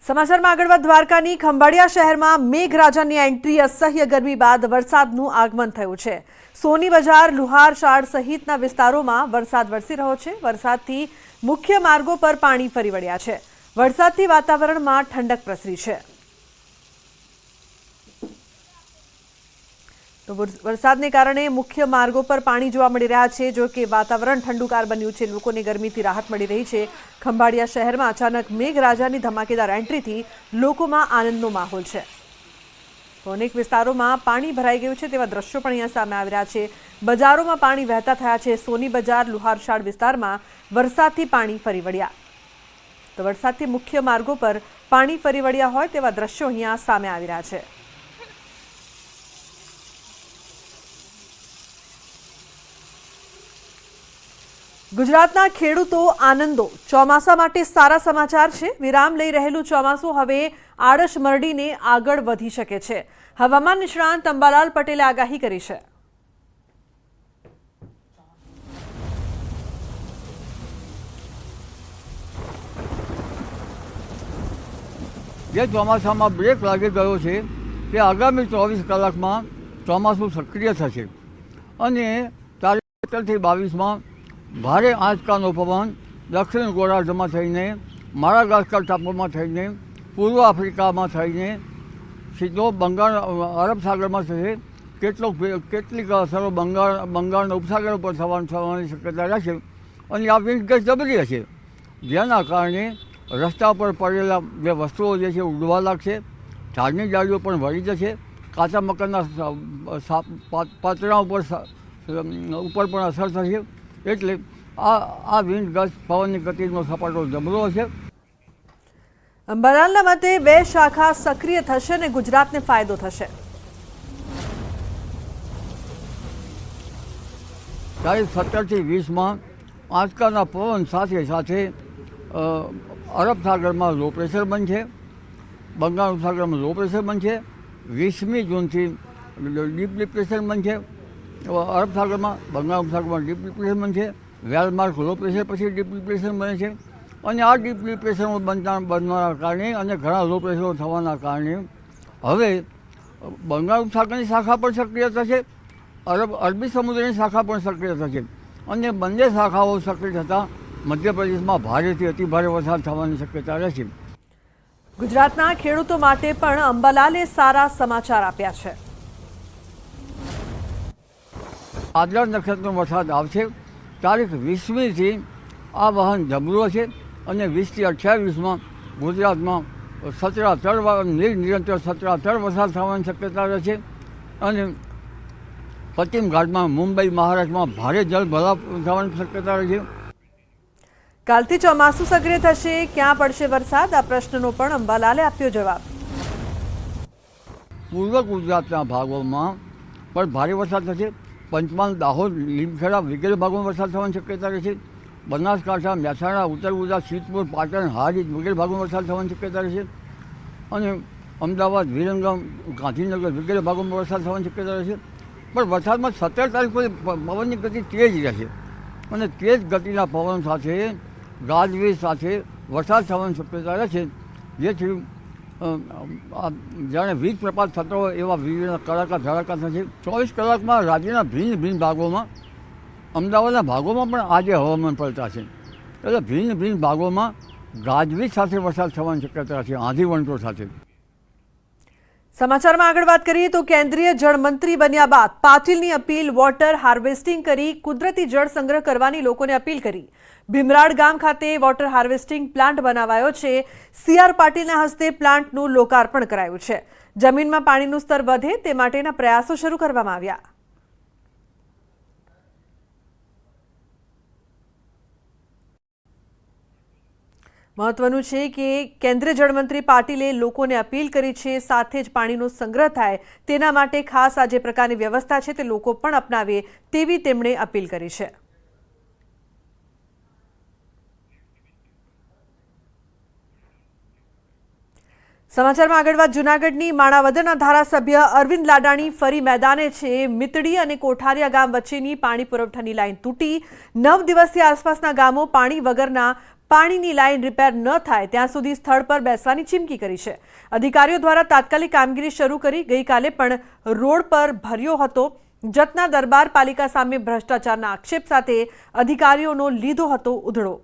સમાચારમાં આગળ વધ દ્વારકાની ખંભાળિયા શહેરમાં મેઘરાજાની એન્ટ્રી અસહ્ય ગરમી બાદ વરસાદનું આગમન થયું છે। સોની બજાર, લુહારશાળ સહિતના વિસ્તારોમાં વરસાદ વરસી રહ્યો છે। વરસાદથી મુખ્ય માર્ગો પર પાણી ફરી વળ્યા છે। વરસાદથી વાતાવરણમાં ઠંડક પ્રસરી છે। तो वरसादने कारणे मुख्य मार्गों पर पानी जोवा मळी रह्या छे। जो कि वातावरण ठंडुकार बन्युं छे, लोकोने गरमीथी राहत मळी रही छे। खंभाळिया शहेरमां अचानक मेघराजानी धमाकेदार एंट्रीथी लोकोमां आनंदनो माहोल छे। तो अनेक विस्तारोमां पाणी भराई गयुं छे तेवा दृश्यो पण अहींया सामे आवी रह्या छे। बजारोमां पाणी वहेता थया छे। सोनी बजार, લુહારશાળ विस्तारमां वरसादथी पाणी फरी वळ्या। तो वरसादथी मुख्य मार्गों पर पाणी फरी वळ्या होय तेवा दृश्यो अहींया सामे आवी रह्या छे। गुजरातना खेडूतो आनंदो ચોમાસા માટે સારા સમાચાર છે। વિરામ લઈ રહેલું ચોમાસું હવે આળસ મરડીને આગળ વધી શકે છે। હવામાન નિષ્ણાંત અંબાલાલ પટેલે આગાહી કરી છે। જે ચોમાસામાં બ્રેક લાગી ગયો છે તે આગામી 24 કલાકમાં ચોમાસું સક્રિય થશે અને તારીખ 17 થી 22માં ભારે આંચકાનો પવન દક્ષિણ ગોળાર્ધમાં થઈને માડાગાસ્કર ટાપુમાં થઈને પૂર્વ આફ્રિકામાં થઈને સીધો અરબ સાગરમાં થશે। કેટલીક અસરો બંગાળના ઉપસાગર ઉપર થવાની શક્યતા રહેશે અને આ વિન્ડ ગસ્ટ જબરી હશે, જેના કારણે રસ્તા પર પડેલા જે વસ્તુઓ જે છે ઉડવા લાગશે। ઝાડની ડાળીઓ પણ વળી જશે। કાચા મકાનના પાતળા ઉપર પણ અસર થશે। એટલે આ વિન્ડ ગસ્ટ પવનની ગતિનો સપાટો જબરો હશે। અંબાલાલના મતે 2 શાખા સક્રિય થશે અને ગુજરાતને ફાયદો થશે। તારીખ 17 થી 20માં આંચકાના પવન સાથે સાથે અરબ સાગરમાં લો પ્રેશર બનશે, બંગાળ ઉપસાગરમાં લો પ્રેશર બનશે। 20મી જૂનથી ડીપ ડિપ્રેશન બનશે અરબ સાગરમાં, બંગાળ ઉપસાગરમાં ડીપ ડિપ્રેશન બનશે। વેલમાર્ક લો પ્રેશર પછી ડીપ ડિપ્રેશન બને છે અને આ ડીપ ડિપ્રેશનો બનવાના કારણે અને ઘણા લો પ્રેશરો થવાના કારણે હવે બંગાળ ઉપસાગરની શાખા પણ સક્રિય થશે, અરબી સમુદ્રની શાખા પણ સક્રિય થશે અને બંને શાખાઓ સક્રિય થતાં મધ્યપ્રદેશમાં ભારેથી અતિભારે વરસાદ થવાની શક્યતા રહેશે। ગુજરાતના ખેડૂતો માટે પણ અંબાલાલે સારા સમાચાર આપ્યા છે। આદ્રા નક્ષત્રનો વરસાદ આવશે। તારીખ 20મીથી આ વહન જબરું હશે અને 20 થી 28માં ગુજરાતમાં નિરંતર સતરાતર વરસાદ થવાની શક્યતા રહેશે અને પશ્ચિમ ઘાટમાં મુંબઈ, મહારાષ્ટ્રમાં ભારે જળભરાવ થવાની શક્યતા રહેશે। કાલથી ચોમાસું સક્રિય થશે, ક્યાં પડશે વરસાદ? આ પ્રશ્નનો પણ અંબાલાલે આપ્યો જવાબ। પૂર્વ ગુજરાતના ભાગોમાં પણ ભારે વરસાદ થશે। પંચમહાલ, દાહોદ, લીમખેડા વગેરે ભાગોમાં વરસાદ થવાની શક્યતા રહેશે। બનાસકાંઠા, મહેસાણા, ઉત્તર ગુજરાત, સિદ્ધપુર, પાટણ, હારીજ વગેરે ભાગોમાં વરસાદ થવાની શક્યતા રહેશે અને અમદાવાદ, વિરમગામ, ગાંધીનગર વગેરે ભાગોમાં વરસાદ થવાની શક્યતા રહેશે। પણ વરસાદમાં 17 તારીખ પછી પવનની ગતિ તેજ રહેશે અને તેજ ગતિના પવન સાથે ગાજવીજ સાથે વરસાદ થવાની શક્યતા રહેશે, જેથી જાણે વીજ પ્રપાત થતો હોય એવા વીજળીના કડાકા ધડાકા થશે। 24 કલાકમાં રાજ્યના ભિન્ન ભાગોમાં, અમદાવાદના ભાગોમાં પણ આજે હવામાન પલટાશે એટલે ભિન્ન ભાગોમાં ગાજવીજ સાથે વરસાદ થવાની શક્યતા છે, આંધી વંટો સાથે। સમાચારમાં આગળ વાત કરીએ તો કેન્દ્રીય જળમંત્રી બન્યા બાદ પાટીલની અપીલ, વોટર હાર્વેસ્ટિંગ કરી કુદરતી જળ સંગ્રહ કરવાની લોકોને અપીલ કરી। ભીમરાડ ગામ ખાતે વોટર હાર્વેસ્ટિંગ પ્લાન્ટ બનાવાયો છે। CR પાટીલના હસ્તે પ્લાન્ટનું લોકાર્પણ કરાયું છે। જમીનમાં પાણીનું સ્તર વધે તે માટેના પ્રયાસો શરૂ કરવામાં આવ્યા। મહત્વનું છે કે કેન્દ્રીય જળમંત્રી પાટીલે લોકોને અપીલ કરી છે, સાથે જ પાણીનો સંગ્રહ થાય તેના માટે ખાસ આ જે પ્રકારની વ્યવસ્થા છે તે લોકો પણ અપનાવે તેવી તેમણે અપીલ કરી છે। સમાચારમાં આગળ વાત જૂનાગઢની માણાવદરના ધારાસભ્ય અરવિંદ લાડાણી ફરી મેદાને છે। મિતડી અને કોઠારિયા ગામ વચ્ચેની પાણી પુરવઠાની લાઈન તૂટી 9 દિવસથી આસપાસના ગામો પાણી વગરના પાણીની લાઇન રિપેર ન થાય ત્યાં સુધી સ્થળ પર બેસવાની ચીમકી કરી છે. અધિકારીઓ દ્વારા તાત્કાલિક કામગીરી શરૂ કરી ગઈકાલે પણ રોડ પર ભર્યો હતો. જતના દરબાર પાલિકા સામે ભ્રષ્ટાચારના આક્ષેપ સાથે અધિકારીઓનો લીધો હતો ઉધડો.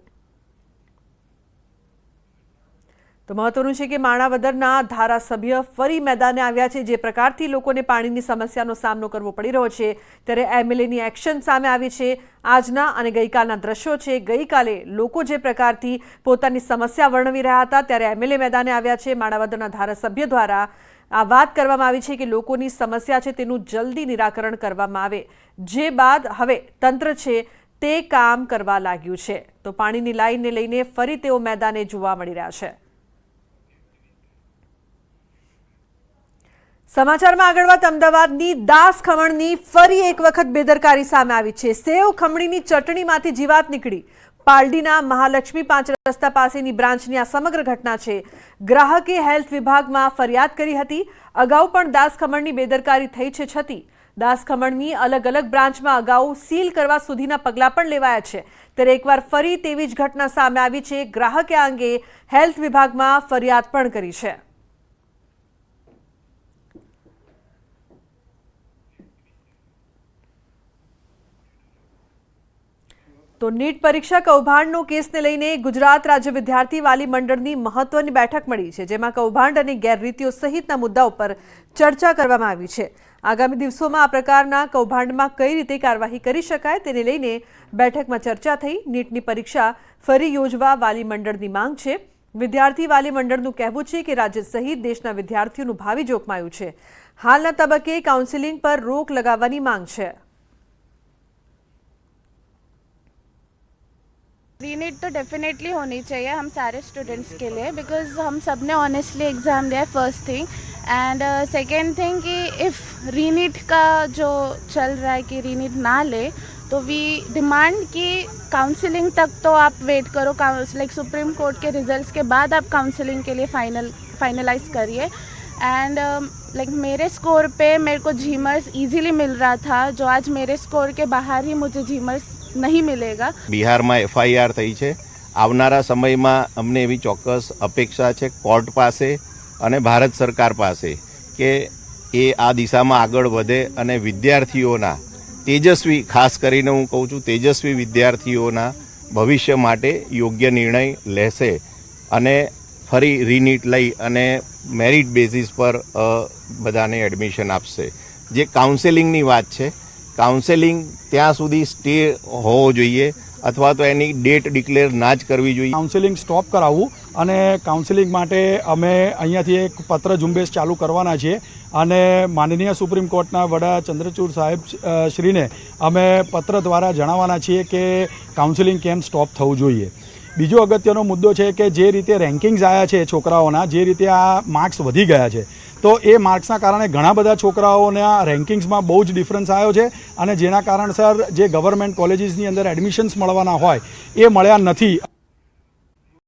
તો મહત્વનું છે કે માણાવદરના ધારાસભ્ય ફરી મેદાને આવ્યા છે. જે પ્રકારથી લોકોને પાણીની સમસ્યાનો સામનો કરવો પડી રહ્યો છે ત્યારે એમએલએની એક્શન સામે આવી છે. આજના અને ગઈકાલના દ્રશ્યો છે. ગઈકાલે લોકો જે પ્રકારથી પોતાની સમસ્યા વર્ણવી રહ્યા હતા ત્યારે એમએલએ મેદાને આવ્યા છે. માણાવદરના ધારાસભ્ય દ્વારા આ વાત કરવામાં આવી છે કે લોકોની સમસ્યા છે તેનું જલ્દી નિરાકરણ કરવામાં આવે. જે બાદ હવે તંત્ર છે તે કામ કરવા લાગ્યું છે. તો પાણીની લાઇનને લઈને ફરી તેઓ મેદાને જોવા મળી રહ્યા છે. સમાચારમાં આગળ વાત અમદાવાદની દાસ ખમણની ફરી એક વખત બેદરકારી સામે આવી છે. સેવ ખમણીની ચટણીમાંથી જીવાત નીકળી. પાલડીના મહાલક્ષ્મી 5 રસ્તા પાસેની બ્રાન્ચની આ સમગ્ર ઘટના છે. ગ્રાહકે હેલ્થ વિભાગમાં ફરિયાદ કરી હતી. અગાઉ પણ દાસ ખમણની બેદરકારી થઈ છે છતી દાસ ખમણની અલગ અલગ બ્રાન્ચમાં અગાઉ સીલ કરવા સુધીના પગલાં પણ લેવાયા છે. ત્યારે એકવાર ફરી તેવી જ ઘટના સામે આવી છે. ગ્રાહકે આ અંગે હેલ્થ વિભાગમાં ફરિયાદ પણ કરી છે. તો નીટ પરીક્ષા કૌભાંડનો કેસને લઈને ગુજરાત રાજ્ય વિદ્યાર્થી વાલી મંડળની મહત્વની બેઠક મળી છે. જેમાં કૌભાંડ અને ગેરરીતિઓ સહિતના મુદ્દાઓ પર ચર્ચા કરવામાં આવી છે. આગામી દિવસોમાં આ પ્રકારના કૌભાંડમાં કઈ રીતે કાર્યવાહી કરી શકાય તેને લઈને બેઠકમાં ચર્ચા થઈ. નીટની પરીક્ષા ફરી યોજવા વાલી મંડળની માંગ છે. વિદ્યાર્થી વાલી મંડળનું કહેવું છે કે રાજ્ય સહિત દેશના વિદ્યાર્થીઓનું ભાવિ જોખમાયું છે. હાલના તબક્કે કાઉન્સેલિંગ પર રોક લગાવવાની માંગ છે. रीनीट तो डेफिनेटली होनी चाहिए हम सारे स्टूडेंट्स के लिए बिकॉज हम सब ने ऑनेस्टली एग्ज़ाम दिया first thing and second thing कि इफ़ रीनीट का जो चल रहा है कि रीनीट ना ले तो वी डिमांड कि काउंसलिंग तक तो आप वेट करो. लाइक सुप्रीम कोर्ट के रिजल्ट्स के बाद आप काउंसलिंग के लिए फाइनलाइज करिए. एंड लाइक मेरे स्कोर पे मेरे को झीमर्स इजीली मिल रहा था जो आज मेरे स्कोर के बाहर ही मुझे झीमर्स नहीं मिलेगा. બિહારમાં એફઆઈઆર થઈ છે. આવનારા સમયમાં અમને એવી ચોક્કસ અપેક્ષા છે કોર્ટ પાસે અને ભારત સરકાર પાસે કે એ આ દિશામાં આગળ વધે અને વિદ્યાર્થીઓના તેજસ્વી, ખાસ કરીને હું કહું છું તેજસ્વી વિદ્યાર્થીઓના ભવિષ્ય માટે યોગ્ય નિર્ણય લેશે અને ફરી રીનીટ લઈ અને મેરિટ બેઝિસ પર બધાને એડમિશન આપશે. જે કાઉન્સેલિંગની વાત છે, કાઉન્સેલિંગ ત્યાં સુધી સ્ટે હોવો જોઈએ અથવા તો એની ડેટ ડિક્લેર ના જ કરવી જોઈએ. કાઉન્સેલિંગ સ્ટોપ કરાવવું અને કાઉન્સેલિંગ માટે અમે અહીંયાથી એક પત્ર ઝુંબેશ ચાલુ કરવાના છીએ અને માનનીય સુપ્રીમ કોર્ટના વડા ચંદ્રચૂડ સાહેબ શ્રીને અમે પત્ર દ્વારા જણાવવાના છીએ કે કાઉન્સેલિંગ કેમ સ્ટોપ થવું જોઈએ. બીજો અગત્યનો મુદ્દો છે કે જે રીતે રેન્કિંગ્સ આવ્યા છે છોકરાઓના, જે રીતે આ માર્ક્સ વધી ગયા છે તો એ માર્ક્સના કારણે ઘણા બધા છોકરાઓના રેન્કિંગ્સમાં બહુ જ ડિફરન્સ આવ્યો છે અને જેના કારણસર જે ગવર્મેન્ટ કોલેજીસની અંદર એડમિશન્સ મળવાના હોય એ મળ્યા નથી.